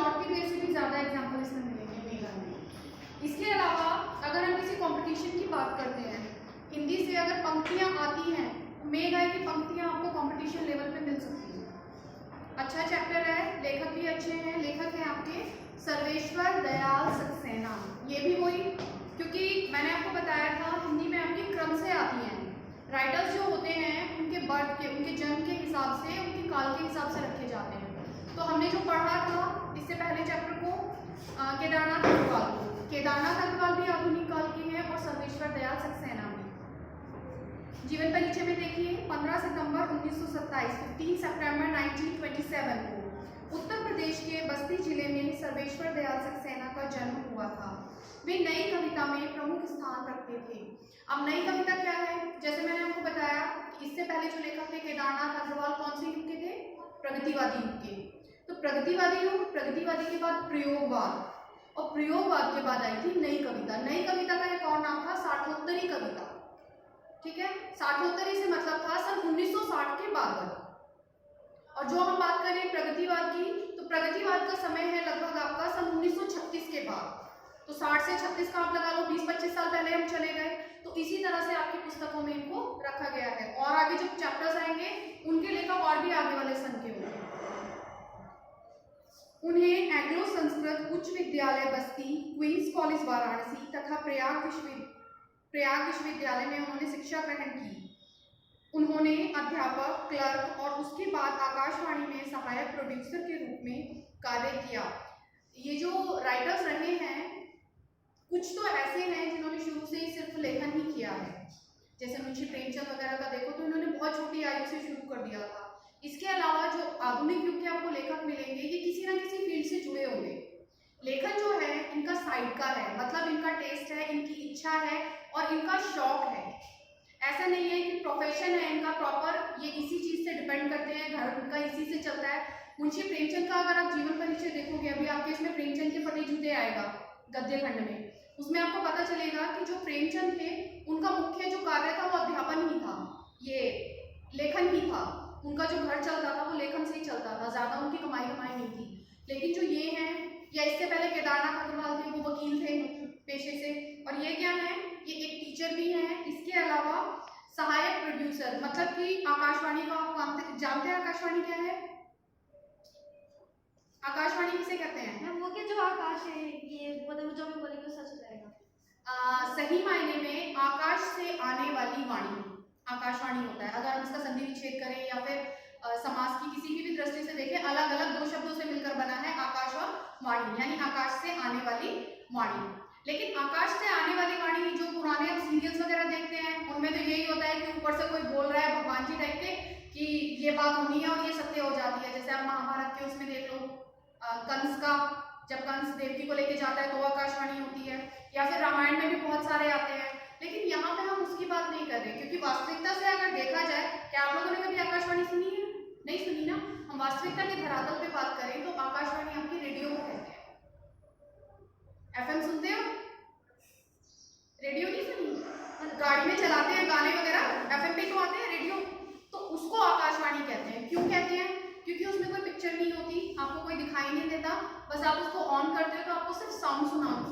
Lot के पेड़ से भी ज़्यादा एग्जाम्पल इसमें मिलेंगे मेगा में। इसके अलावा अगर हम किसी कंपटीशन की बात करते हैं, हिंदी से अगर पंक्तियाँ आती हैं, मेघाय की पंक्तियाँ आपको कंपटीशन लेवल पे मिल सकती हैं। अच्छा चैप्टर है, लेखक भी अच्छे हैं। लेखक हैं आपके सर्वेश्वर दयाल सक्सेना। ये भी वही, क्योंकि मैंने आपको बताया था हिंदी में आपकी क्रम से आती हैं। राइटर्स जो होते हैं उनके बर्थ के, उनके जन्म के हिसाब से, उनके काल के हिसाब से रखे जाते हैं। तो हमने जो पढ़ा था इससे पहले चैप्टर को, केदारनाथ अग्रवाल को, केदारनाथ अग्रवाल भी आधुनिक काल के हैं और सर्वेश्वर दयाल सक्सेना भी। जीवन परिचय में देखिए 15 सितंबर 1927, 15 सितंबर 1927 को उत्तर प्रदेश के बस्ती जिले में सर्वेश्वर दयाल सक्सेना का जन्म हुआ था। वे नई कविता में प्रमुख स्थान रखते थे। अब नई कविता क्या है? जैसे मैंने आपको बताया कि इससे पहले जो लेखक थे केदारनाथ अग्रवाल कौन से युग के थे? प्रगतिवादी युग के। तो प्रगतिवादी युग, प्रगतिवादी के बाद प्रयोगवाद, और प्रयोगवाद के बाद आई थी नई कविता। नई कविता का एक और नाम था साठोत्तरी कविता। ठीक है, साठोत्तरी से मतलब था सन 1960 के बाद। और जो हम बात करें प्रगतिवाद की, तो प्रगतिवाद का समय है लगभग आपका सन 1936 के बाद। तो 60 से 36 का आप लगा लो, 20-25 साल पहले हम चले गए। तो इसी तरह से आपकी पुस्तकों में इनको रखा गया है। और आगे जो चैप्टर्स आएंगे उनके लेखक और भी आगे वाले सन के होंगे। उन्हें एंग्लो संस्कृत उच्च विद्यालय बस्ती, क्वींस कॉलेज वाराणसी तथा प्रयाग विश्वविद्यालय में उन्होंने शिक्षा ग्रहण की। उन्होंने अध्यापक, क्लर्क और उसके बाद आकाशवाणी में सहायक प्रोड्यूसर के रूप में कार्य किया। ये जो राइटर्स रहे हैं, कुछ तो ऐसे हैं जिन्होंने शुरू से ही सिर्फ लेखन ही किया है। जैसे मुंशी प्रेमचंद वगैरह का देखो तो इन्होंने बहुत छोटी आयु से शुरू कर दिया था। इसके अलावा जो आधुनिक युग के आपको लेखक मिलेंगे, ये किसी ना किसी फील्ड से जुड़े होंगे। लेखन जो है इनका साइड का है, मतलब इनका टेस्ट है, इनकी इच्छा है और इनका शौक है। ऐसा नहीं है कि प्रोफेशन है इनका प्रॉपर, ये इसी चीज से डिपेंड करते हैं, घर उनका इसी से चलता है। मुंशी प्रेमचंद का अगर आप जीवन परिचय देखोगे, अभी आपके इसमें प्रेमचंद के फटे जूते आएगा गद्य खंड में, उसमें आपको पता चलेगा कि जो प्रेमचंद थे उनका मुख्य जो कार्य था वो अध्यापन ही था, ये लेखन ही था। उनका जो घर चलता था वो लेखन से ही चलता था, ज्यादा उनकी कमाई नहीं थी। लेकिन जो ये हैं, या इससे पहले केदारनाथ अग्रवाल थे, वो वकील थे पेशे से, और ये क्या है, ये एक टीचर भी हैं। इसके अलावा सहायक प्रोड्यूसर, मतलब कि आकाशवाणी का आप काम जानते हैं। आकाशवाणी क्या है? आकाशवाणी किसे कहते हैं? वो क्या जो आकाश है, ये मतलब जो भी बोलेंगे सच रहेगा। सही मायने में आकाश से आने वाली वाणी आकाशवाणी होता है। अगर हम इसका संधि विच्छेद करें या फिर समास की किसी की भी दृष्टि से देखें, अलग अलग दो शब्दों से मिलकर बना है आकाश और वाणी, यानी आकाश से आने वाली वाणी। लेकिन आकाश से आने वाली वाणी जो पुराने हम सीरियल्स वगैरह देखते हैं उनमें तो यही होता है कि ऊपर से कोई बोल रहा है भगवान जी टाइप के कि ये बात होनी है और ये सत्य हो जाती है। जैसे आप महाभारत के उसमें देख लो, कंस का, जब कंस देवकी को लेके जाता है तो आकाशवाणी होती है, या फिर रामायण में भी बहुत सारे आते हैं। लेकिन यहाँ पे हम उसकी बात नहीं कर रहे, क्योंकि वास्तविकता से अगर देखा जाए, क्या आप लोगों ने कभी आकाशवाणी सुनी है? नहीं सुनी ना। हम वास्तविकता के धरातल पे बात करें तो आकाशवाणी आपकी रेडियो को कहते हैं। एफएम सुनते हो? रेडियो नहीं सुनी? गाड़ी में चलाते हैं गाने वगैरह, एफएम पे तो आते हैं रेडियो, तो उसको आकाशवाणी कहते हैं। क्यों कहते हैं? क्योंकि उसमें कोई पिक्चर नहीं होती, आपको कोई दिखाई नहीं देता, बस आप उसको ऑन करते हो तो आपको सिर्फ साउंड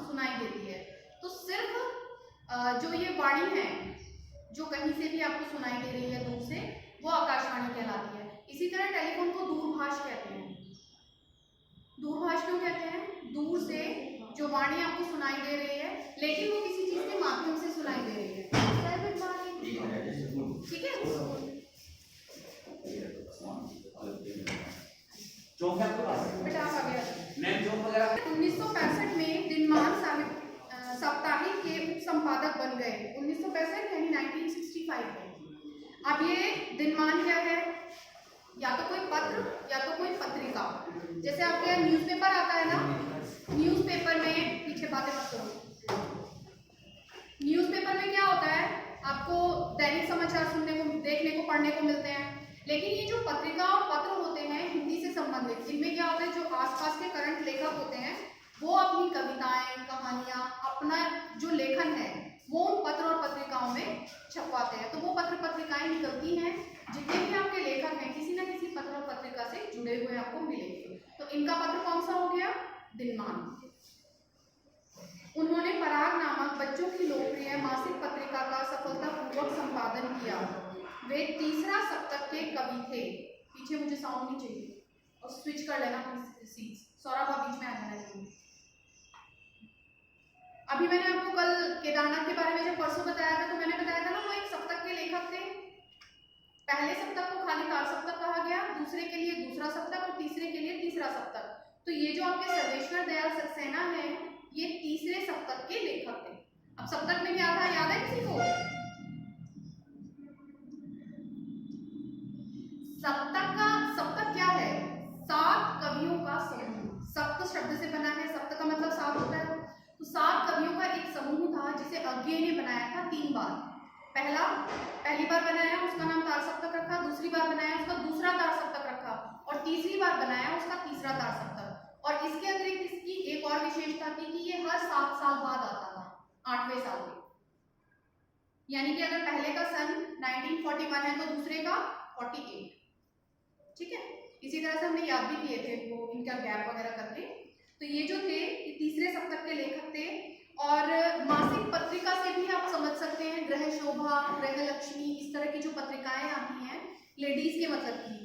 सुनाई देती है। तो सिर्फ जो ये वाणी है जो कहीं से भी आपको सुनाई दे रही है दूर से, वो आकाशवाणी कहलाती है। इसी तरह टेलीफोन को दूरभाष कहते हैं। दूरभाष क्यों कहते हैं? दूर से जो वाणी आपको सुनाई दे रही है, लेकिन वो किसी चीज के माध्यम से सुनाई दे रही है। ठीक है, बेटा आप आ गया। 1965 में दिनमान साप्ताहिक के उप संपादक बन गए। 1965 यानी 1965 में। अब ये दिनमान क्या है? या तो कोई पत्र या तो कोई पत्रिका। जैसे आपके यहाँ न्यूज़पेपर आता है ना, न्यूज़पेपर में, पीछे बातें मत करो, न्यूज़पेपर में क्या होता है, आपको दैनिक समाचार सुनने को, देखने को, पढ़ने को मिलते हैं। लेकिन ये जो पत्रिका और पत्र होते हैं हिंदी से संबंधित, इनमें क्या होता है, जो आसपास के करंट लेखक होते हैं वो अपनी कविताएं, कहानियां, अपना जो लेखन है वो उन पत्र और पत्रिकाओं में छपवाते हैं। तो वो पत्र पत्रिकाएं निकलती हैं जितने भी आपके लेखक हैं किसी न किसी पत्र और पत्रिका से जुड़े हुए आपको मिलेंगे। तो इनका पत्र कौन सा हो गया? दिनमान। उन्होंने पराग नामक बच्चों की लोकप्रिय मासिक पत्रिका का सफलतापूर्वक संपादन किया। वे तीसरा सप्तक के कवि थे। पीछे मुझे साउंड नहीं चाहिए और स्विच कर लेना सीट्स, सौरभ बीच में आ जाना। अभी मैंने आपको कल केदारनाथ के बारे में जब परसों बताया था तो मैंने बताया था ना वो एक सप्तक के लेखक थे। पहले सप्तक को खाली काल सप्तक कहा गया, दूसरे के लिए दूसरा सप्तक और तीसरे के लिए तीसरा सप्तक। तो ये जो आपके सर्वेश्वर दयाल सक्सेना है ये तीसरे सप्तक के लेखक थे। अब सप्तक में क्या था याद है किसी को? सप्तक क्या है? 7 कवियों का समूह। सप्त शब्द से बना है, सप्त का मतलब 7 होता है। तो 7 कवियों का एक समूह था जिसे अज्ञेय ने बनाया था 3 बार। पहली बार बनाया उसका नाम तार सप्तक रखा, दूसरी बार बनाया उसका दूसरा तार सप्तक रखा और तीसरी बार बनाया उसका तीसरा तार सप्तक। और इसके अतिरिक्त इसकी एक और विशेषता थी कि ये हर 7 साल बाद आता था, 8वें साल में। यानी कि अगर पहले का सन 1941 है तो दूसरे का 48। ठीक है, इसी तरह से हमने याद भी किए थे वो इनका गैप वगैरह करके। तो ये जो थे ये तीसरे सप्तक के लेखक थे। और मासिक पत्रिका से भी आप समझ सकते हैं, ग्रह शोभा, ग्रह लक्ष्मी, इस तरह की जो पत्रिकाएं आती हैं लेडीज के मतलब की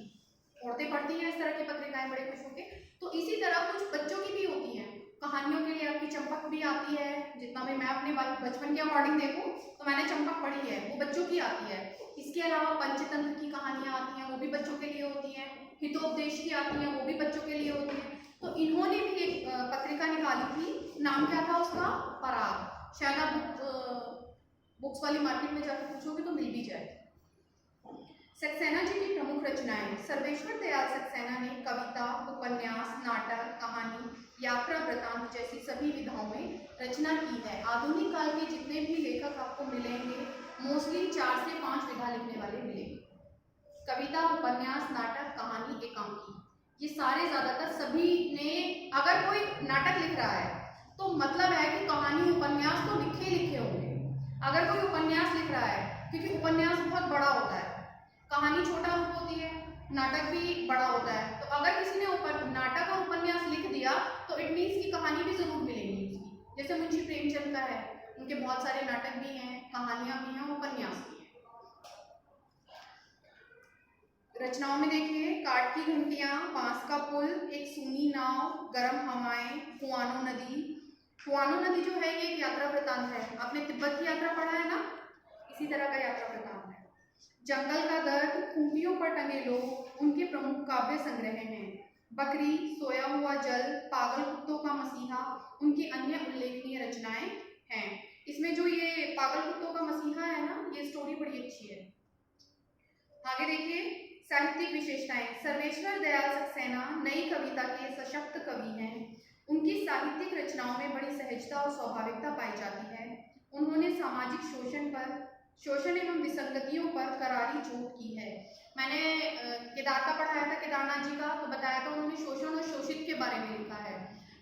औरतें पढ़ती हैं इस तरह की पत्रिकाएं बड़े खुश होके। तो इसी तरह कुछ बच्चों की भी होती हैं, कहानियों के लिए आपकी चंपक भी आती है। जितना भी मैं अपने बचपन के अकॉर्डिंग देखूं तो मैंने चंपक पढ़ी है, वो बच्चों की आती है। इसके अलावा पंचतंत्र की कहानियां आती हैं, वो भी बच्चों के लिए होती हैं। हितोपदेश की आती हैं, वो भी बच्चों के लिए होती हैं। तो इन्होंने भी एक पत्रिका निकाली थी, नाम क्या था उसका? पराग। शायद आप बुक्स वाली मार्केट में जाकर पूछोगे तो मिल भी जाए। सक्सेना जी की प्रमुख रचनाएं। सर्वेश्वर दयाल सक्सेना ने कविता, उपन्यास, नाटक, कहानी, यात्रा वृतांत जैसी सभी विधाओं में रचना की है। आधुनिक काल के जितने भी लेखक आपको मिलेंगे मोस्टली 4 से 5 विधा लिखने वाले मिलेंगे। कविता, उपन्यास, नाटक, कहानी, एकांकी, ये सारे ज्यादातर सभी ने। अगर कोई नाटक लिख रहा है तो मतलब है कि कहानी, उपन्यास तो लिखे होंगे। अगर कोई उपन्यास लिख रहा है, क्योंकि उपन्यास बहुत बड़ा होता है, कहानी छोटा रूप होती है, नाटक भी बड़ा होता है। तो अगर किसी ने नाटक और उपन्यास लिख दिया तो इट मीन्स की कहानी भी जरूर मिलेगी उसकी। जैसे मुंशी प्रेमचंद का है, उनके बहुत सारे नाटक भी हैं, कहानियां भी हैं, उपन्यास भी हैं। रचनाओं में देखिए, काठ की घंटियां, बांस का पुल, एक सूनी नाव, गर्म हवाएं, कुआनो नदी। कुआनो नदी जो है ये एक यात्रा वृतांत है। आपने तिब्बत की यात्रा पढ़ा है ना, इसी तरह का यात्रा वृतांत है। जंगल का दर्द, खूंटियों पर टंगे लोग उनके प्रमुख काव्य संग्रह हैं। बकरी, सोया हुआ जल, पागल कुत्तों का मसीहा उनकी अन्य उल्लेखनीय रचनाएं हैं। इसमें जो ये पागल कुत्तों का मसीहा है ना, ये स्टोरी बड़ी अच्छी है। आगे देखिए, साहित्यिक विशेषताएं। सर्वेश्वर दयाल सक्सेना नई कविता के सशक्त कवि हैं। उनकी साहित्यिक रचनाओं में बड़ी सहजता और स्वाभाविकता पाई जाती है। उन्होंने सामाजिक शोषण एवं विसंगतियों पर करारी चोट की है। मैंने केदार का पढ़ाया था, केदारनाथ जी का, तो बताया था उन्होंने शोषण और शोषित के बारे में लिखा है।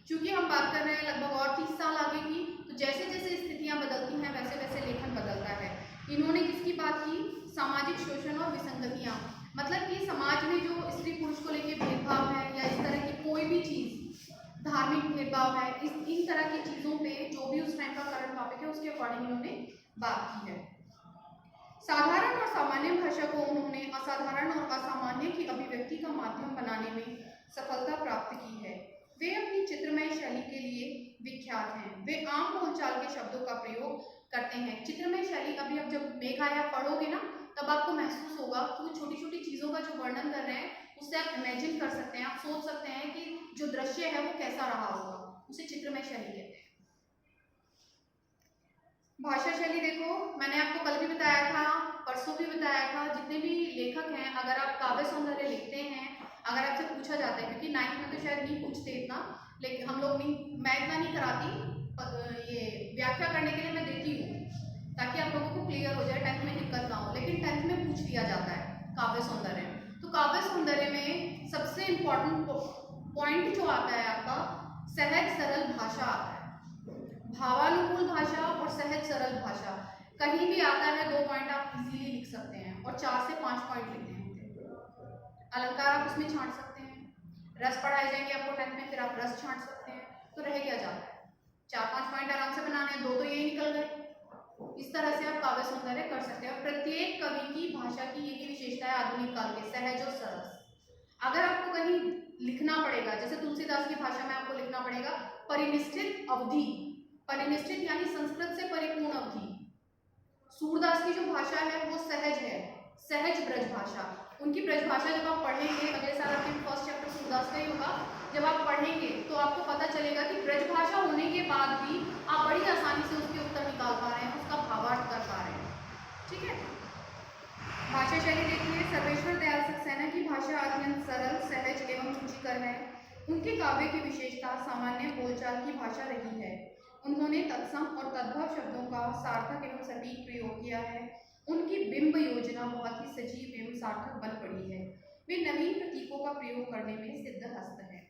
क्योंकि हम बात कर रहे हैं लगभग और 30 साल आगे की, तो जैसे जैसे स्थितियां बदलती हैं वैसे वैसे लेखन बदलता है। इन्होंने किसकी बात की? सामाजिक शोषण और विसंगतियां, मतलब कि समाज में जो स्त्री पुरुष को लेकर भेदभाव है या इस तरह की कोई भी चीज, धार्मिक भेदभाव है, इन तरह की चीजों पे जो भी उस टाइम का करंट टॉपिक है उसके अकॉर्डिंग इन्होंने बात की है। साधारण और सामान्य भाषा को उन्होंने असाधारण और असामान्य की अभिव्यक्ति का माध्यम बनाने में सफलता प्राप्त की है। वे अपनी चित्रमय शैली के लिए विख्यात हैं। वे आम बोलचाल के शब्दों का प्रयोग करते हैं। चित्रमय शैली, अभी आप जब मेघाया पढ़ोगे ना तब आपको महसूस होगा कि वो छोटी छोटी चीजों का जो वर्णन कर रहे हैं उससे आप इमेजिन कर सकते हैं, आप सोच सकते हैं कि जो दृश्य है वो कैसा रहा होगा, उसे चित्रमय शैली कहते हैं। भाषा शैली देखो, मैंने आपको कल भी बताया था, परसों भी बताया था, जितने भी लेखक हैं अगर आप काव्य सौंदर्य लिखते हैं, अगर आपसे पूछा जाता है, क्योंकि 9th में तो शायद नहीं पूछते इतना, लेकिन हम लोग नहीं, मैं इतना नहीं कराती, ये व्याख्या करने के लिए मैं देती हूँ ताकि आप लोगों को क्लियर हो जाए, 10th में दिक्कत ना हो। लेकिन 10th में पूछ लिया जाता है काव्य सौंदर्य। तो काव्य सौंदर्य में सबसे इम्पोर्टेंट पॉइंट जो आता है आपका, सहज सरल भाषा आता है। भावानुकूल भाषा और सहज सरल भाषा, कहीं भी आता है 2 पॉइंट आप इजीली लिख सकते हैं और 4 से 5 पॉइंट लिखते हैं। अलंकार आप उसमें छांट सकते हैं, रस पढ़ाए जाएंगे आपको 10th में, फिर आप रस छांट सकते हैं। तो रह क्या जाता है, 4-5 पॉइंट आराम से बनाने हैं, 2 तो यही निकल गए। इस तरह से आप काव्य सौंदर्य कर सकते हैं। प्रत्येक कवि की भाषा की एक ही विशेषता है आधुनिक काल के, सहज और सरस। अगर आपको कहीं लिखना पड़ेगा, जैसे तुलसीदास की भाषा में आपको लिखना पड़ेगा परिनिष्ठित अवधि, परिनिष्ठित यानी संस्कृत से परिपूर्ण अवधि। सूरदास की जो भाषा है वो सहज है, सहज ब्रज भाषा। उनकी ब्रज भाषा जब आप पढ़ेंगे, अगले साल आपके फर्स्ट चैप्टर सूरदास का ही होगा, जब आप पढ़ेंगे तो आपको पता चलेगा कि ब्रज भाषा होने के बाद भी आप बड़ी आसानी से उसके उत्तर निकाल पा रहे हैं, उसका भावार्थ कर पा रहे हैं। ठीक है, भाषा शैली देखिए, सर्वेश्वर दयाल सक्सेना की भाषा अत्यंत सरल, सहज एवं रुचिकर है। उनके काव्य की विशेषता सामान्य बोलचाल की भाषा रही है। उन्होंने तत्सम और तद्भव शब्दों का सार्थक एवं सटीक प्रयोग किया है। उनकी बिंब योजना बहुत ही सजीव एवं सार्थक बन पड़ी है। वे नवीन प्रतीकों का प्रयोग करने में सिद्धहस्त हैं।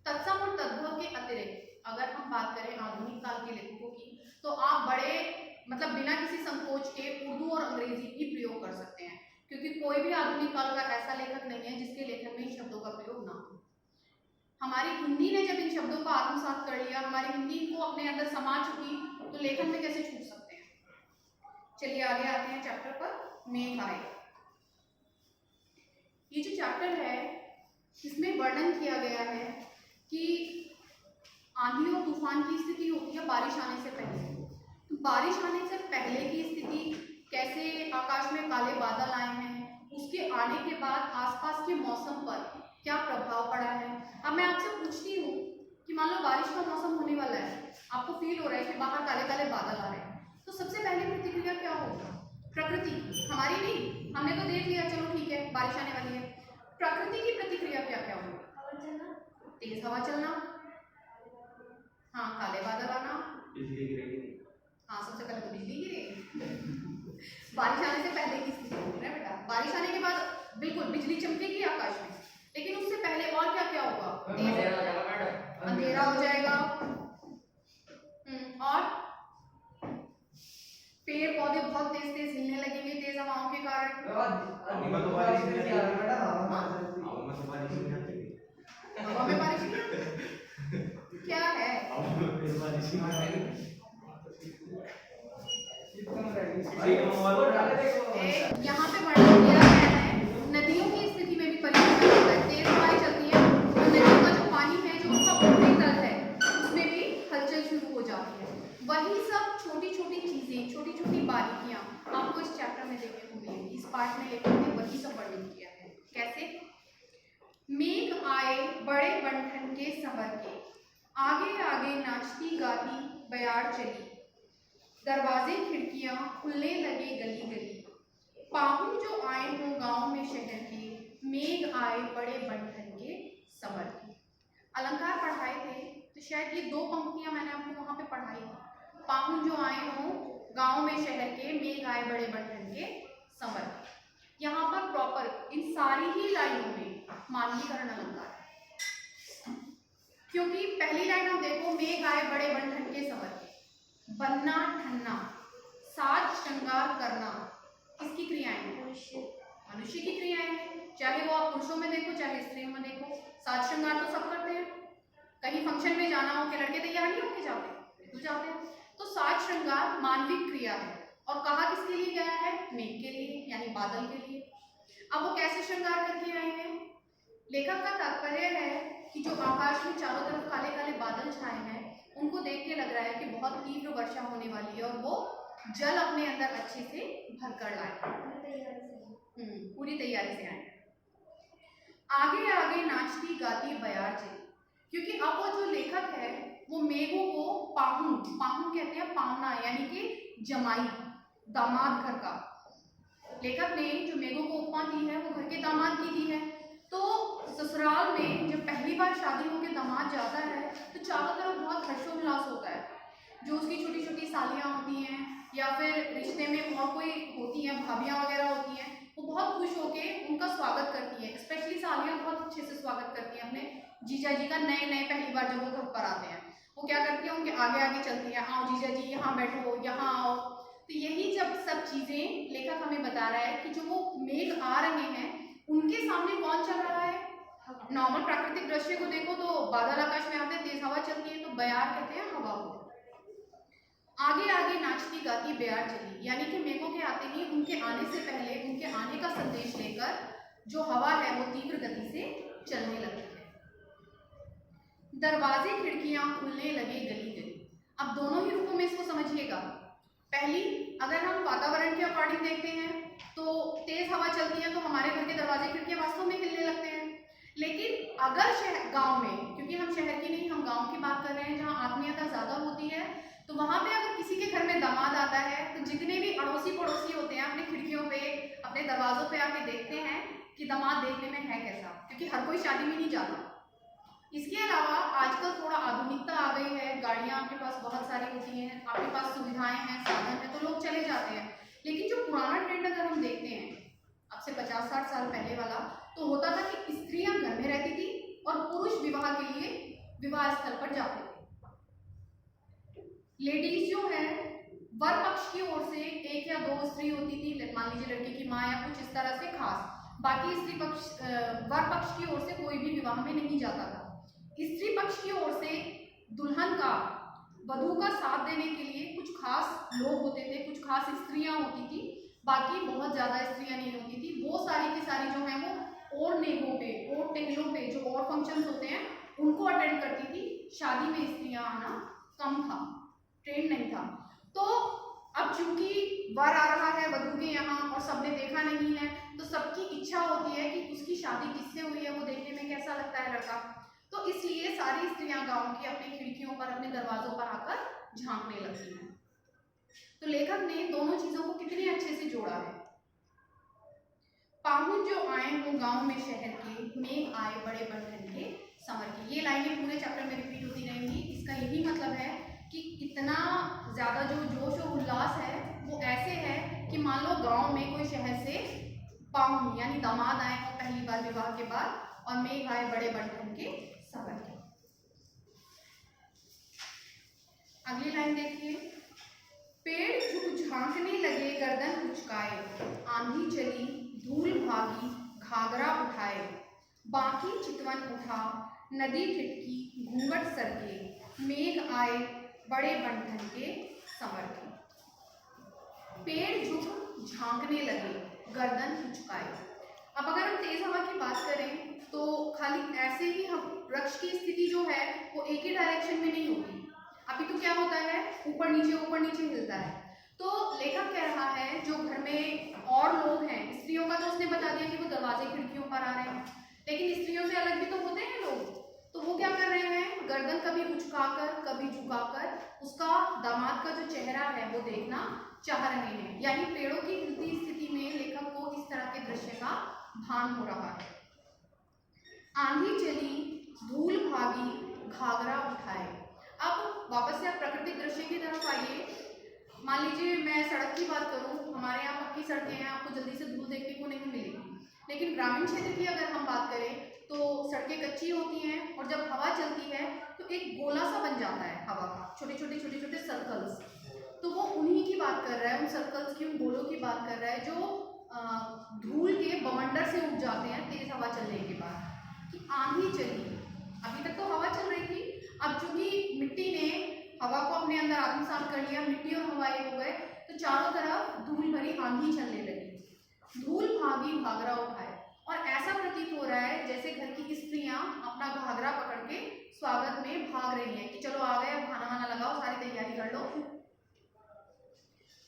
तत्सम और तद्भव के अतिरिक्त अगर हम बात करें आधुनिक काल के लेखकों की, तो आप बड़े मतलब बिना किसी संकोच के उर्दू और अंग्रेजी भी प्रयोग कर सकते हैं, क्योंकि कोई भी आधुनिक काल का ऐसा लेखक नहीं है जिसके लेखन में इन शब्दों का प्रयोग ना हो। हमारी हिंदी ने जब इन शब्दों को आत्मसात कर लिया, हमारी हिंदी इनको अपने अंदर समा चुकी, तो लेखन में कैसे छूट सकते हैं। चलिए आगे आते हैं चैप्टर पर, मेघ आए। ये जो चैप्टर है इसमें वर्णन किया गया है कि आंधी और तूफान की स्थिति होती है बारिश आने से पहले। तो बारिश आने से पहले की स्थिति कैसे, आकाश में काले बादल आए हैं, उसके आने के बाद आसपास के मौसम पर क्या प्रभाव पड़ा है। अब मैं आपसे पूछती हूँ कि मान लो बारिश का मौसम होने वाला है, आपको फील हो रहा है कि बाहर काले काले बादल आ रहे हैं, तो सबसे पहले प्रतिक्रिया क्या होगा, प्रकृति हमारी नहीं, हमने तो देख लिया चलो ठीक है बारिश आने वाली है, प्रकृति की प्रतिक्रिया क्या क्या होगी, हवा चलना, तेज हवा चलना, हाँ काले बादल आना, बिजली गिरेगी, हाँ सबसे पहले तो बिजली गिरेगी। बारिश आने से पहले की स्थिति बोल रहे हैं बेटा, बारिश आने के बाद बिल्कुल बिजली चमकेगी आकाश में, लेकिन उससे पहले और क्या क्या होगा, अंधेरा हो जाएगा, और पेड़ पौधे बहुत तेज तेज हिलने लगेंगे तेज हवाओं के कारण। हवा में बारिश क्या है, यहाँ पे वर्णन किया गया है नदियों की स्थिति में भी परिवर्तन होता है, तेज हवाएं चलती हैं तो नदियों का जो पानी है, जो उसका ऊपरी तल है, उसमें भी हलचल शुरू हो जाती है। वही सब छोटी छोटी चीजें, छोटी छोटी बारीकियां आपको इस चैप्टर में देखने को मिलेंगी। इस पार्ट में लेखक ने वही सब वर्णन किया है। कैसे, मेघ आए बड़े बंठन के संवर के, आगे आगे नाचती गाती बयार चली, दरवाजे खिड़कियां खुलने लगे गली गली, पाहुन जो आए हों गांव में शहर के, मेघ आए बड़े बंठन के संवर के। अलंकार पढ़ाए थे तो शायद ये 2 पंक्तियां मैंने आपको वहां पे पढ़ाई थी, पाहुन जो आए हों गांव में शहर के, मेघ आए बड़े बंठन के संवर के। यहाँ पर प्रॉपर इन सारी ही लाइनों में मानवीकरण अलंकार है, क्योंकि पहली लाइन आप देखो, मेघ आए बड़े बंठन के संवर के, बनना ठन्ना, साज श्रृंगार करना, किसकी क्रियाएं हैं, मनुष्य की क्रियाएं हैं। चाहे वो आप पुरुषों में देखो चाहे स्त्रियों में देखो, साज श्रृंगार तो सब करते हैं। कहीं फंक्शन में जाना हो कि लड़के तैयार नहीं होके जाते, बिल्कुल जाते हैं। तो साज श्रृंगार मानविक क्रिया है, और कहा किसके लिए गया है, मेघ के लिए यानी बादल के लिए। अब वो कैसे श्रृंगार करके आए हैं, लेखक का तात्पर्य है कि जो आकाश में चारों तरफ काले काले बादल छाए हैं, उनको देख के लग रहा है कि बहुत तीव्र वर्षा होने वाली है, और वो जल अपने अंदर अच्छे से भरकर लाए, पूरी तैयारी से आए। आगे आगे नाचती गाती बयार चली, क्योंकि अब वो जो लेखक है वो मेघों को पाहुन, पाहुन कहते हैं पाहुना, यानी कि जमाई, दामाद घर का। लेखक ने जो मेघों को उपमा दी है वो घर के दामाद की दी है। तो ससुराल में जब पहली बार शादी होकर दामाद जाता है तो चारों तरफ बहुत हर्षोल्लास होता है। जो उसकी छोटी छोटी सालियाँ होती हैं या फिर रिश्ते में और कोई होती हैं, भाभियाँ वगैरह होती हैं, वो बहुत खुश होके उनका स्वागत करती हैं। स्पेशली सालियाँ बहुत अच्छे से स्वागत करती हैं अपने जीजा जी का, नए नए पहली बार जब वो घर पर आते हैं। वो क्या करती हैं, उनके आगे आगे चलती हैं, आओ जीजा जी यहाँ बैठो, यहाँ आओ। तो यही जब सब चीज़ें लेखक हमें बता रहा है कि जो वो मेघ आ रहे हैं उनके सामने कौन चल रहा है? हवा। नॉर्मल प्राकृतिक दृश्य को देखो तो बादल आकाश में आते हैं, तेज हवा चलती है, तो बयार कहते हैं हवा को। आगे आगे नाचती गाती बयार चली, यानी कि मेघों के आते ही, उनके आने से पहले, उनके आने का संदेश लेकर जो हवा है वो तीव्र गति से चलने लगती है। दरवाजे खिड़कियां खुलने लगे गली गली। अब दोनों ही रूपों में इसको समझिएगा। पहली, अगर हम वातावरण के अकॉर्डिंग देखते हैं तो तेज हवा चलती है तो हमारे घर के दरवाजे खिड़कियां वास्तव में हिलने लगते हैं। लेकिन अगर शहर गांव में, क्योंकि हम शहर की नहीं, हम गांव की बात कर रहे हैं जहां आत्मीयता ज्यादा होती है, तो वहां पे अगर किसी के घर में दामाद आता है तो जितने भी अड़ोसी पड़ोसी होते हैं अपने खिड़कियों पे, अपने दरवाजों पे आके देखते हैं कि दामाद देखने में है कैसा, क्योंकि हर कोई शादी में नहीं जाता। इसके अलावा आजकल थोड़ा आधुनिकता आ गई है, गाड़ियां आपके पास बहुत सारी होती हैं, आपके पास सुविधाएं हैं, साधन है, तो लोग चले जाते हैं। लेकिन जो पुराना ट्रेंड अगर हम देखते हैं अब से 50-60 साल पहले वाला, तो होता था कि स्त्रियां घर में रहती थी और पुरुष विवाह के लिए विवाह स्थल पर जाते थे। लेडीज जो है वर पक्ष की ओर से 1 या 2 स्त्री होती थी, मान लीजिए लड़के की माँ या कुछ इस तरह से खास, बाकी स्त्री पक्ष वर पक्ष की ओर से कोई भी विवाह में नहीं जाता था। स्त्री पक्ष की ओर से दुल्हन का, वधू का साथ देने के लिए कुछ खास लोग होते थे, कुछ खास स्त्रियां होती थी, बाकी बहुत ज्यादा स्त्रियां नहीं होती थी। वो सारी की सारी जो है वो और नेगों पे, और टेबलों पे जो और फंक्शंस होते हैं उनको अटेंड करती थी। शादी में स्त्रियां आना कम था, ट्रेंड नहीं था। तो अब चूंकि वर आ रहा है वधू के यहाँ और सबने देखा नहीं है, तो सबकी इच्छा होती है कि उसकी शादी किससे हुई है, वो देखने में कैसा लगता है लड़का, तो इसलिए सारी स्त्रियां गांव की अपनी खिड़कियों पर, अपने दरवाजों पर आकर झांकने लगती हैं। तो लेखक ने दोनों चीजों को कितने अच्छे से जोड़ा है। पाहुन जो आए वो गांव में शहर के, मेघ आए बड़े बंधन के समर के। ये लाइनें पूरे चैप्टर में रिपीट होती रहेंगी। इसका यही मतलब है कि इतना ज्यादा जो जोश और उल्लास है वो ऐसे है कि मान लो गांव में कोई शहर से पाहुन यानी दामाद आए हो पहली बार विवाह के बाद, और मेघ आए बड़े बंधन के समर के। अगली लाइन देखिए, पेड़ झुक झांकने लगे गर्दन उचकाए, आंधी चली धूल भागी घाघरा उठाए, बाकी चितवन उठा नदी खिटकी घूंघट सरके, मेघ आए बड़े बंधन के समर के। पेड़ झुक झांकने लगे गर्दन उचकाए। अब अगर हम तेज हवा की बात करें तो खाली ऐसे ही हम वृक्ष की स्थिति जो है वो एक ही डायरेक्शन में नहीं होती। अभी तो क्या होता है, ऊपर नीचे हिलता है। तो लेखक कह रहा है जो घर में और लोग हैं, स्त्रियों का तो उसने बता दिया कि वो दरवाजे खिड़कियों पर आ रहे हैं, लेकिन स्त्रियों से अलग भी तो होते हैं लोग। तो वो क्या कर रहे हैं, गर्दन कभी उचकाकर कभी झुकाकर उसका दामाद का जो चेहरा है वो देखना चाह रहे हैं। यानी पेड़ों की हिलती स्थिति में लेखक को इस तरह के दृश्य का भान हो रहा है। आंधी चली धूल भागी घाघरा उठाए। अब वापस से आप प्राकृतिक दृश्य की तरफ आइए। मान लीजिए मैं सड़क की बात करूं, हमारे यहाँ पक्की सड़कें हैं, आपको जल्दी से धूल देखने को नहीं मिलेगी। लेकिन ग्रामीण क्षेत्र की अगर हम बात करें तो सड़कें कच्ची होती हैं और जब हवा चलती है तो एक गोला सा बन जाता है हवा का, छोटे छोटे सर्कल्स। तो वो उन्हीं की बात कर रहा है, उन सर्कल्स की, उन गोलों की बात कर रहा है जो धूल के बवंडर से उठ जाते हैं तेज हवा चलने के बाद। कि आंधी चली, अभी तक तो हवा चल रही थी, अब चूंकि मिट्टी ने हवा को अपने अंदर आत्मसात कर लिया, मिट्टी और हवा एक हो गए, तो चारों तरफ धूल भरी आंधी चलने लगी। धूल भागी घाघरा उठाए, और ऐसा प्रतीत हो रहा है जैसे घर की स्त्रियां अपना घाघरा पकड़ के स्वागत में भाग रही हैं कि चलो आ गए, अब खाना वाना लगाओ, सारी तैयारी कर लो।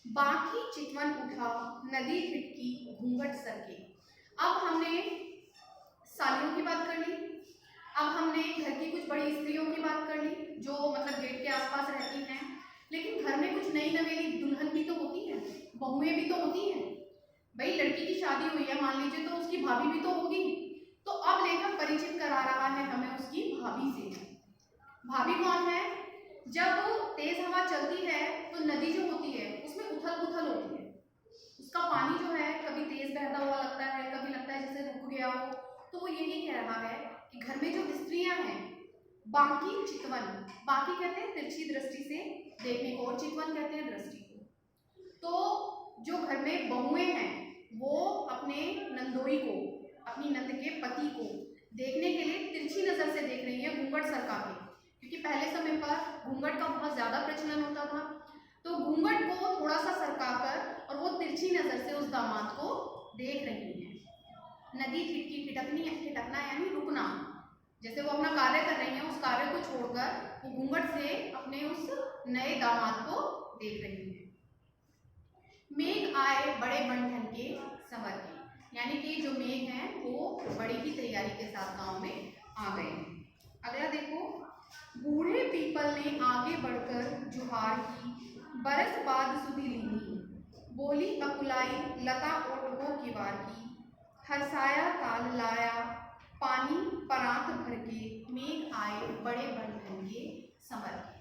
बाकी चितवन उठा नदी खिटकी घूंघट सरके। अब हमने सालियों की बात कर ली, अब हमने घर की कुछ बड़ी स्त्रियों की बात कर ली जो मतलब गेट के आसपास रहती हैं, लेकिन घर में कुछ नई नवेली दुल्हन भी तो होती है, बहुएं भी तो होती हैं। भाई लड़की की शादी हुई है मान लीजिए, तो उसकी भाभी भी तो होगी। तो अब लेखक परिचित करा रहा है हमें उसकी भाभी से। भाभी कौन है? जब तेज हवा चलती है तो नदी जो होती है उसमें उथल पुथल होती है, उसका पानी जो है कभी तेज बहता हुआ लगता है, कभी लगता है जैसे रुक गया हो। तो वो यही कह रहा है कि घर में जो स्त्रियां हैं, बाकी चितवन, बाकी कहते हैं तिरछी दृष्टि से देखने को और चितवन कहते हैं दृष्टि को। तो जो घर में बहुएं हैं वो अपने नंदोई को, अपनी नंद के पति को देखने के लिए तिरछी नजर से देख रही है घूंघट सरका के, क्योंकि पहले समय पर घूंघट का बहुत ज्यादा प्रचलन होता था। तो घूंघट को थोड़ा सा सरकाकर और वो तिरछी नजर से उस दामाद को देख रही है। नदी खिटकी खिटकनी खिटकना यानी रुकना, जैसे वो अपना कार्य कर रही है उस कार्य को छोड़कर वो घूंघट से अपने उस नए दामाद को देख रही है। मेघ आए बड़े बंधन के संवर के, यानी कि जो मेघ हैं वो बड़ी की तैयारी के साथ गांव में आ गए हैं। अगला देखो, बूढ़े पीपल ने आगे बढ़कर जुहार की, बरस बाद सुधि लीनी, बोली अकुलाई लता ओटहो की वार की, हरसाया ताल लाया पानी परात भर के, मेघ आए बड़े बंधन के संवर के।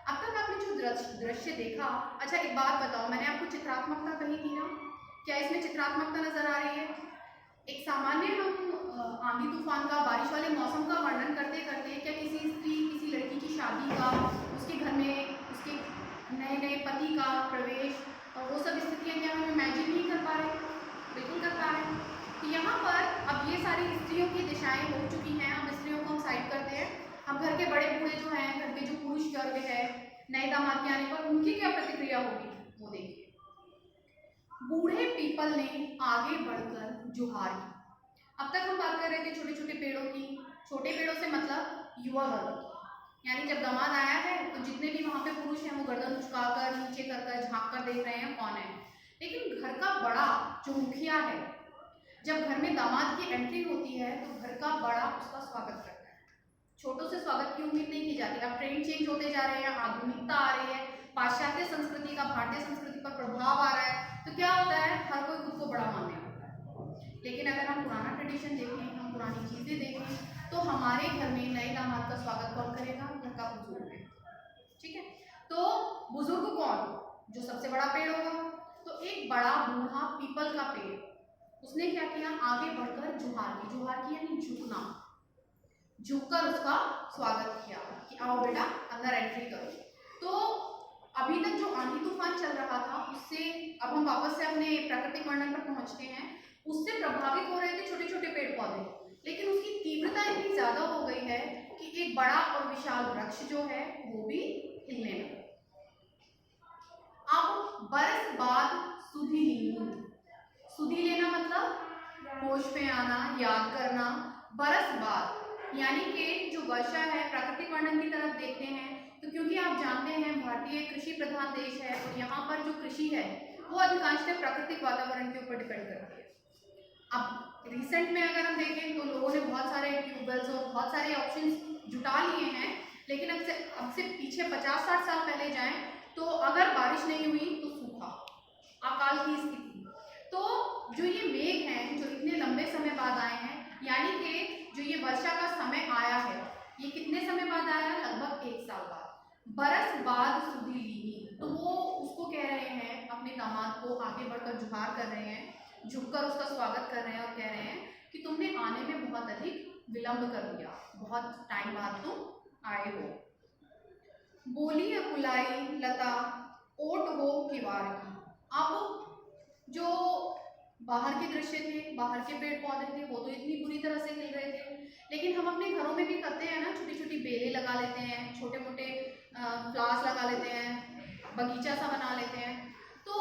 अब तक आपने जो दृश्य देखा, अच्छा एक बात बताओ, मैंने आपको चित्रात्मकता कही थी ना, क्या इसमें चित्रात्मकता नजर आ रही है? एक सामान्य हम आंधी तूफान का, बारिश वाले मौसम का वर्णन करते करते क्या किसी स्त्री, किसी लड़की की शादी का, उसके घर में उसके नए नए पति का प्रवेश और वो सब स्थितियाँ क्या हम इमेजिन नहीं कर पा रहे? बिल्कुल कर पा रहे हैं। तो यहाँ पर अब ये सारी स्त्रियों की दिशाएं हो चुकी हैं, अब स्त्रियों को हम साइड करते हैं। हम घर के बड़े बूढ़े जो हैं, घर के जो पुरुष वर्ग है, नए दामाद के आने पर उनकी क्या प्रतिक्रिया होगी वो देखिए। बूढ़े पीपल ने आगे बढ़कर जुहार की। अब तक हम बात कर रहे थे छोटे छोटे पेड़ों की, छोटे पेड़ों से मतलब युवा वर्ग की, यानी जब दामाद आया है तो जितने भी वहां पे पुरुष हैं वो गर्दन झुकाकर नीचे कर झाँक कर देख रहे हैं कौन है। लेकिन घर का बड़ा जो मुखिया है, जब घर में दामाद की एंट्री होती है तो घर का बड़ा उसका स्वागत करता है। छोटों से स्वागत की उम्मीद नहीं की जाती। अब ट्रेंड चेंज होते जा रहे हैं, आधुनिकता आ रही है, पाश्चात्य संस्कृति का भारतीय संस्कृति पर प्रभाव आ रहा है, तो क्या होता है हर कोई खुद को बड़ा मानने लगता है। लेकिन अगर हम पुराना ट्रेडिशन देखें, हम पुरानी चीजें देखें, तो हमारे घर में नए दामाद का स्वागत कौन करेगा? घर का बुजुर्ग है, ठीक है। तो बुजुर्ग कौन? जो सबसे बड़ा पेड़ होगा। तो एक बड़ा बूढ़ा पीपल का पेड़, उसने क्या किया? आगे बढ़कर जुहार की। जुहार की यानी झुकना, झुककर उसका स्वागत किया कि आओ बेटा अंदर एंट्री करो। तो अभी तक जो आंधी तूफान चल रहा था उससे अब हम वापस से अपने प्राकृतिक वर्णन पर पहुंचते हैं। उससे प्रभावित हो रहे थे छोटे छोटे पेड़ पौधे, लेकिन उसकी तीव्रता इतनी ज्यादा हो गई है कि एक बड़ा और विशाल वृक्ष जो है वो भी हिलने लगा। अब बरस बाद सुधि लीनी, सुधि लेना मतलब होश में आना, याद करना। बरस बाद यानी कि जो वर्षा है, प्राकृतिक वर्णन की तरफ देखते हैं तो क्योंकि आप जानते हैं भारतीय कृषि प्रधान देश है और यहाँ पर जो कृषि है वो अधिकांशतः प्राकृतिक वातावरण के ऊपर डिपेंड करती है। अब रिसेंट में अगर हम देखें तो लोगों ने बहुत सारे ट्यूबवेल्स और बहुत सारे ऑप्शंस जुटा लिए हैं, लेकिन अब से पीछे 50-60 साल पहले जाएं तो अगर बारिश नहीं हुई तो सूखा, अकाल की स्थिति। तो जो ये मेघ हैं जो इतने लंबे समय बाद आए हैं, यानी कि जो ये वर्षा का समय आया है ये कितने समय बाद आया? लगभग 1 साल बाद। बरस बाद सुधि लीनी, तो वो उसको कह रहे हैं, अपने दामाद को आगे बढ़कर जुहार कर रहे हैं, झुककर उसका स्वागत कर रहे हैं और कह रहे हैं कि तुमने आने में बहुत अधिक विलंब कर दिया, बहुत टाइम बाद तुम आए हो। बोली अकुलाई लता ओट हो किवार की। अब जो बाहर के दृश्य थे, बाहर के पेड़ पौधे थे, वो तो इतनी बुरी तरह से हिल रहे थे, लेकिन हम अपने घरों में भी करते हैं ना, छोटी छोटी बेलें लगा लेते हैं, छोटे मोटे फ्लावर्स लगा लेते हैं, बगीचा सा बना लेते हैं। तो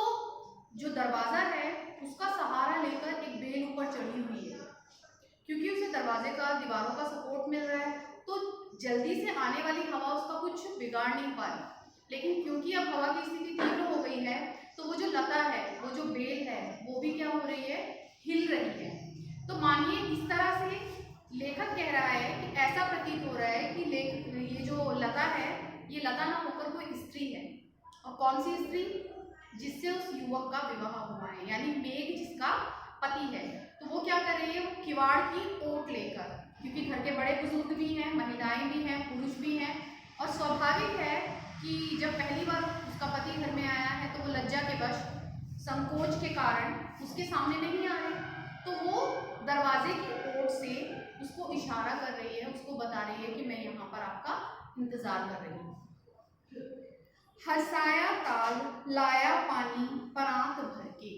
जो दरवाजा है उसका सहारा लेकर एक बेल ऊपर चढ़ी हुई है, क्योंकि उसे दरवाजे का, दीवारों का सपोर्ट मिल रहा है, तो जल्दी से आने वाली हवा उसका कुछ बिगाड़ नहीं पा रही। लेकिन क्योंकि अब हवा की स्थिति तीव्र हो गई है तो वो जो लता है, वो जो बेल है, वो भी क्या हो रही है? हिल रही है। तो मानिए इस तरह से लेखक कह रहा है कि ऐसा प्रतीत हो रहा है कि ये जो लता है ये लता ना होकर कोई स्त्री है। और कौन सी स्त्री? जिससे उस युवक का विवाह हुआ है, यानी मेघ जिसका पति है। तो वो क्या कर रही है? वो किवाड़ की ओट लेकर, क्योंकि घर के बड़े बुजुर्ग भी हैं, महिलाएं भी हैं, पुरुष भी हैं, और स्वाभाविक है कि जब पहली बार उसका पति घर में आया है तो वो लज्जा के वश, संकोच के कारण उसके सामने नहीं आ रहे, तो वो दरवाजे की ओट से उसको इशारा कर रही है, उसको बता रही है कि मैं यहाँ पर आपका इंतजार कर रही हूँ। हरसाया ताल लाया पानी परात भर के।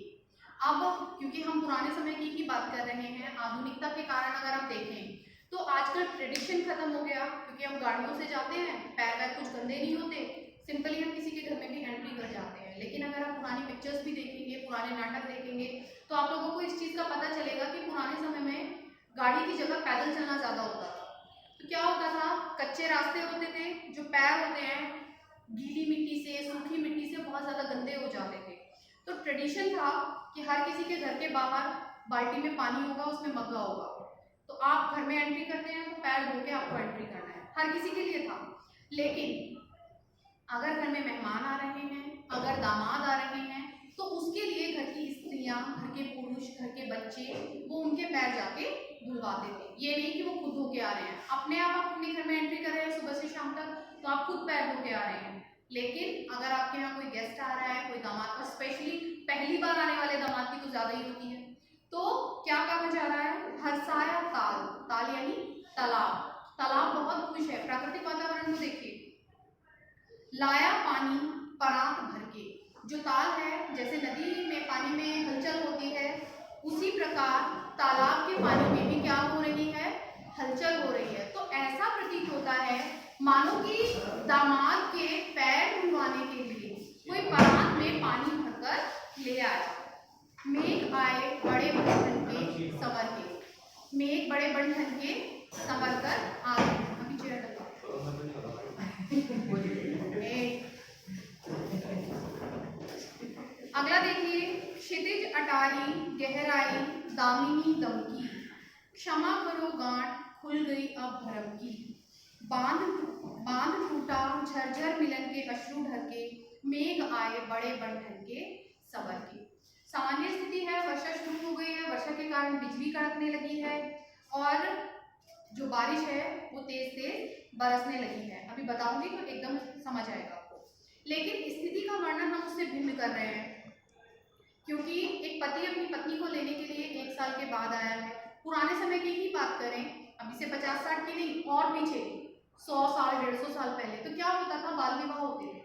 अब क्योंकि हम पुराने समय की ही बात कर रहे हैं, आधुनिकता के कारण अगर आप देखें तो आजकल ट्रेडिशन खत्म हो गया, क्योंकि हम गाड़ियों से जाते हैं, पैर वैर कुछ गंदे नहीं होते, सिंपली हम किसी के घर में भी एंट्री कर जाते हैं। लेकिन अगर आप पुरानी पिक्चर्स भी देखेंगे, पुराने नाटक देखेंगे, तो आप लोगों को इस चीज़ का पता चलेगा कि पुराने समय में गाड़ी की जगह पैदल चलना ज़्यादा होता था। तो क्या होता था, कच्चे रास्ते होते थे, जो पैर होते हैं गीली मिट्टी से, सूखी मिट्टी से बहुत ज़्यादा गंदे हो जाते थे। तो ट्रेडिशन था कि हर किसी के घर के बाहर बाल्टी में पानी होगा, उसमें मग्गा होगा, तो आप घर में एंट्री करते हैं तो पैर धो के आपको एंट्री करना है, हर किसी के लिए था। लेकिन अगर घर में मेहमान आ रहे हैं, अगर दामाद आ रहे हैं, तो उसके लिए घर की स्त्रियां, घर के पुरुष, घर के बच्चे वो उनके पैर जाके धुलवाते थे। ये नहीं कि वो खुद धो के आ रहे हैं, अपने आप अपने घर में एंट्री कर रहे हैं सुबह से शाम तक, तो आप खुद पैर धो के आ रहे हैं। लेकिन अगर आपके यहाँ कोई गेस्ट आ रहा है, कोई दामाद, और स्पेशली पहली बार आने वाले दामाद की तो ज़्यादा ही होती है, तो क्या कहा जा रहा है, हरसाया ताल, ताल यानी तालाब, तालाब बहुत खुश है, प्राकृतिक वातावरण को देखिए, लाया पानी परात भर के। जो ताल है, जैसे नदी में पानी में हलचल होती है, उसी प्रकार तालाब के पानी में भी क्या हो रही है, हलचल हो रही है। तो ऐसा प्रतीत होता है मानो कि दामाद के पैर धुलवाने के लिए कोई परात में पानी भरकर ले आया। मेघ आए बड़े बड़े ढंग के संवर के, मेघ बड़े बड़े ढंग के संवर कर आ गए। अभी चेहरा ढका। अगला देखिए, क्षितिज अटारी गहराई दामिनी दमकी, क्षमा करो गांठ खुल गई अब भरम की, बांध टूटा झरझर मिलन के अश्रु ढके, मेघ आए बड़े बन ढके सबर के। सामान्य स्थिति है, वर्षा शुरू हो गई है, वर्षा के कारण बिजली कड़कने लगी है और जो बारिश है वो तेज तेज बरसने लगी है। अभी बताऊंगी तो एकदम समझ आएगा आपको। लेकिन स्थिति का वर्णन हम उससे भिन्न कर रहे हैं, क्योंकि एक पति अपनी पत्नी को लेने के लिए 1 साल के बाद आया है। पुराने समय की ही बात करें, अभी से 50-60 की नहीं, और पीछे 100 साल 150 साल पहले, तो क्या होता था, बाल विवाह होते थे।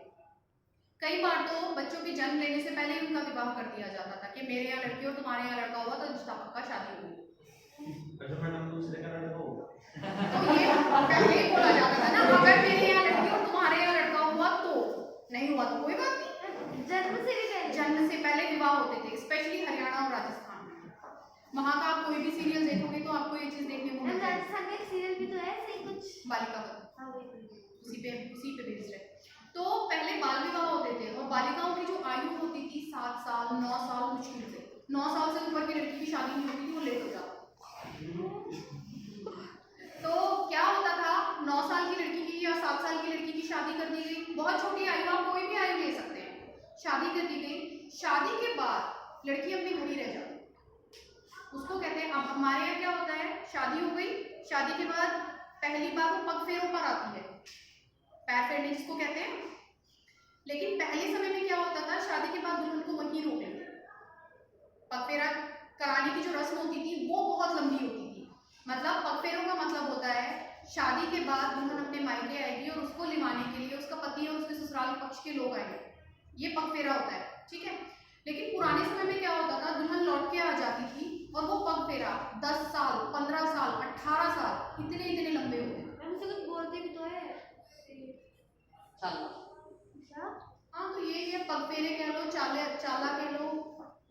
कई बार तो बच्चों के जन्म लेने से पहले ही उनका विवाह कर दिया जाता था कि मेरे यहाँ लड़की और तुम्हारे यहाँ लड़का हुआ तो रिश्ता पक्का, शादी होगी। तो ये पहले ही बोला जाता था ना, अगर मेरे यहाँ लड़की और तुम्हारे यहाँ लड़का हुआ तो, नहीं हुआ तो कोई बात नहीं। जन्म से पहले विवाह होते थे, स्पेशली हरियाणा और राजस्थान में। वहाँ का आप कोई भी सीरियल देखोगे तो आपको ये चीज देखने को मिलेगी। राजस्थान में सीरियल भी तो है, सही कुछ बालिका उसी पे बेस्ड है। तो पहले बाल विवाह होते थे और बालिकाओं की जो आयु होती थी 7 साल 9 साल, मुश्किल से 9 साल से ऊपर की लड़की की शादी नहीं होती थी, वो लेट हो जाती। तो क्या होता था, 9 साल की लड़की की या 7 साल की लड़की की शादी कर दी गई, बहुत छोटी आयु, आप कोई भी आयु ले सकते हैं, शादी कर दी गई। शादी के बाद लड़की अपने घर ही रह जाती, उसको कहते हैं। अब हमारे यहाँ क्या होता है, शादी हो गई, शादी के बाद पहली बार वो पग फेरों पर आती है, पैर फेरने जिसको कहते हैं। लेकिन पहले समय में क्या होता था, शादी के बाद दुल्हन को वहीं रोक लेते, पग फेरा कराने की जो रस्म होती थी वो बहुत लंबी होती थी। मतलब पग फेरों का मतलब होता है शादी के बाद दुल्हन अपने मायके आएगी और उसको लिवाने के लिए उसका पति और उसके ससुराल पक्ष के लोग आएंगे, ये पग फेरा होता है, ठीक है। लेकिन पुराने समय में क्या होता था, दुल्हन लौट के आ जाती थी और वो पग फेरा 10 साल 15 साल 18 साल इतने लंबे होते हैं। हमसे कुछ बोलते भी तो है। हाँ, तो ये है पग फेरे कह लो, चाला कह लो,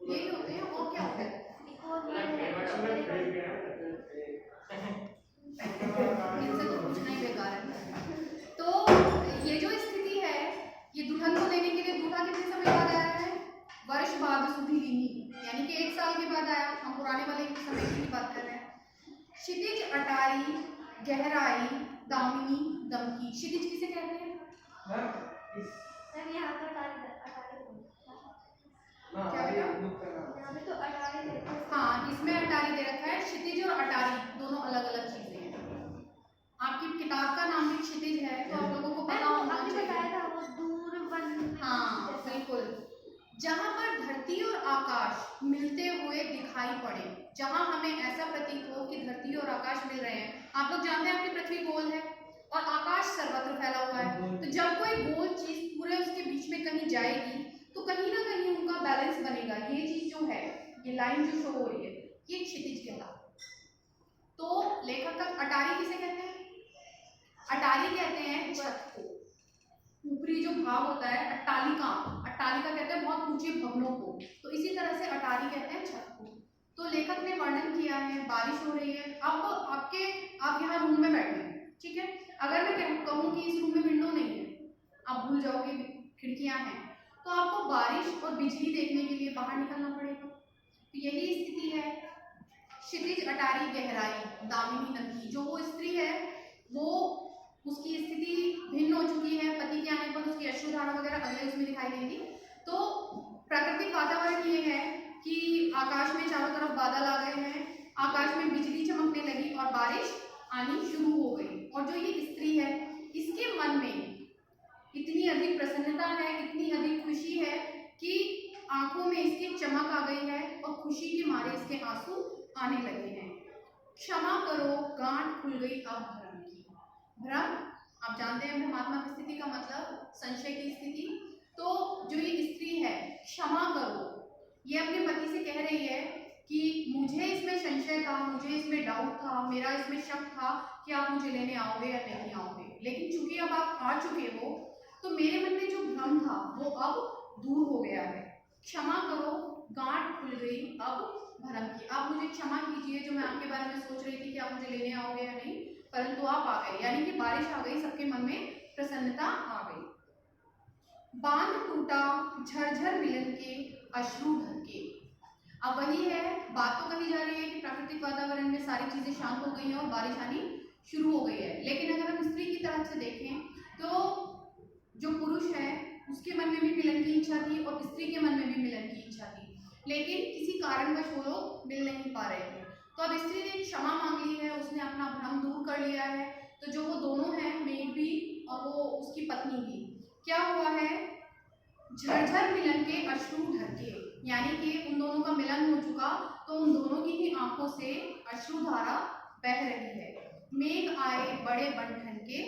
यही होते हैं, और क्या होता है। इनसे तो पूछना ही बेकार है। तो ये जो स्थिति है, ये दुल्हन को लेने के लिए दूल्हा कितने समय बाद आया है, वर्ष बाद सुधीलिनी, यानी कि 1 साल के बाद आया। हम पुराने वाले समय की बात कर रहे हैं। क्षितिज अटारी गहराई दामिनी दमकी, क्षितिज किसे कहते हैं? यहाँ तो अटारी क्या बेटा? यहाँ पे तो अटारी है। हाँ, इसमें अटारी दे रखा है। क्षितिज और अटारी दोनों अलग अलग चीजें हैं। आपकी किताब का नाम भी क्षितिज है, तो आप लोगों को पता होना चाहिए। बताया था वो दूर बन। हाँ बिल्कुल, जहाँ पर धरती और आकाश मिलते हुए दिखाई पड़े, जहाँ हमें ऐसा प्रतीत हो कि धरती और आकाश मिल रहे हैं। आप लोग जानते हैं आपकी पृथ्वी गोल है और आकाश सर्वत्र फैला हुआ है, तो जब कोई गोल चीज पूरे उसके बीच में कहीं जाएगी तो कहीं ना कहीं उनका बैलेंस बनेगा। ये चीज जो है ये लाइन जो शो हो रही है ये क्षितिज कहलाता है। तो लेखक का अटारी किसे कहते हैं? अटारी कहते हैं छत को, ऊपरी जो भाग होता है अट्टालिका, अट्टालिका कहते हैं बहुत ऊंचे भवनों को, तो इसी तरह से अटारी कहते हैं छत को। तो लेखक ने वर्णन किया है बारिश हो रही है, अब आप यहाँ रूम में बैठे हैं, ठीक है, अगर मैं कहूँ कि इस रूम में विंडो नहीं है, आप भूल जाओगे खिड़कियां हैं, तो आपको बारिश और बिजली देखने के लिए बाहर निकलना पड़ेगा। तो यही स्थिति है। क्षितिज अटारी गहराई दामिनी नदी, जो वो स्त्री है वो उसकी स्थिति भिन्न हो चुकी है, पति के आने पर उसकी अश्रुधारा वगैरह अगले उसमें दिखाई देंगी। तो प्राकृतिक वातावरण ये है कि आकाश में चारों तरफ बादल आ गए हैं, आकाश में बिजली चमकने लगी और बारिश आनी शुरू हो गई। और जो ये स्त्री है इसके मन में इतनी अधिक प्रसन्नता है, इतनी अधिक खुशी है कि आंखों में इसकी चमक आ गई है और खुशी के मारे इसके आंसू आने लगे हैं। क्षमा करो गांठ खुल गई अब भ्रम की। भ्रम आप जानते हैं भ्रमात्मक स्थिति का मतलब संशय की स्थिति। तो जो ये स्त्री है क्षमा करो, ये अपने पति से कह रही है कि मुझे इसमें संशय था, मुझे इसमें डाउट था, मेरा इसमें शक था कि आप मुझे लेने आओगे या नहीं आओगे, लेकिन चूंकि अब आप आ चुके हो तो मेरे मन में जो भ्रम था वो अब दूर हो गया है। क्षमा करो गांठ खुल गई अब भ्रम की। आप मुझे क्षमा कीजिए जो मैं आपके बारे में सोच रही थी कि आप मुझे लेने आओगे या नहीं, परंतु आप आ गए, यानी कि बारिश आ गई, सबके मन में प्रसन्नता आ गई। बांध टूटा झरझर मिलन के अश्रु ढके। अब वही है, बात तो कही जा रही है कि प्राकृतिक वातावरण में सारी चीजें शांत हो गई हैं और बारिश आनी शुरू हो गई है, लेकिन अगर हम स्त्री की तरफ से देखें तो जो पुरुष है उसके मन में भी मिलन की इच्छा थी और स्त्री के मन में भी मिलन की इच्छा थी, लेकिन किसी कारणवश वो लोग मिल नहीं पा रहे थे। तो अब स्त्री ने क्षमा मांग ली है, उसने अपना भ्रम दूर कर लिया है। तो जो वो दोनों हैं, मेघ भी और वो उसकी पत्नी भी, क्या हुआ है, झरझर मिलन के अश्रु ढके, यानी कि उन दोनों का मिलन हो चुका तो उन दोनों की ही आंखों से अश्रुधारा बह रही है। मेघ आए बड़े बन ठन के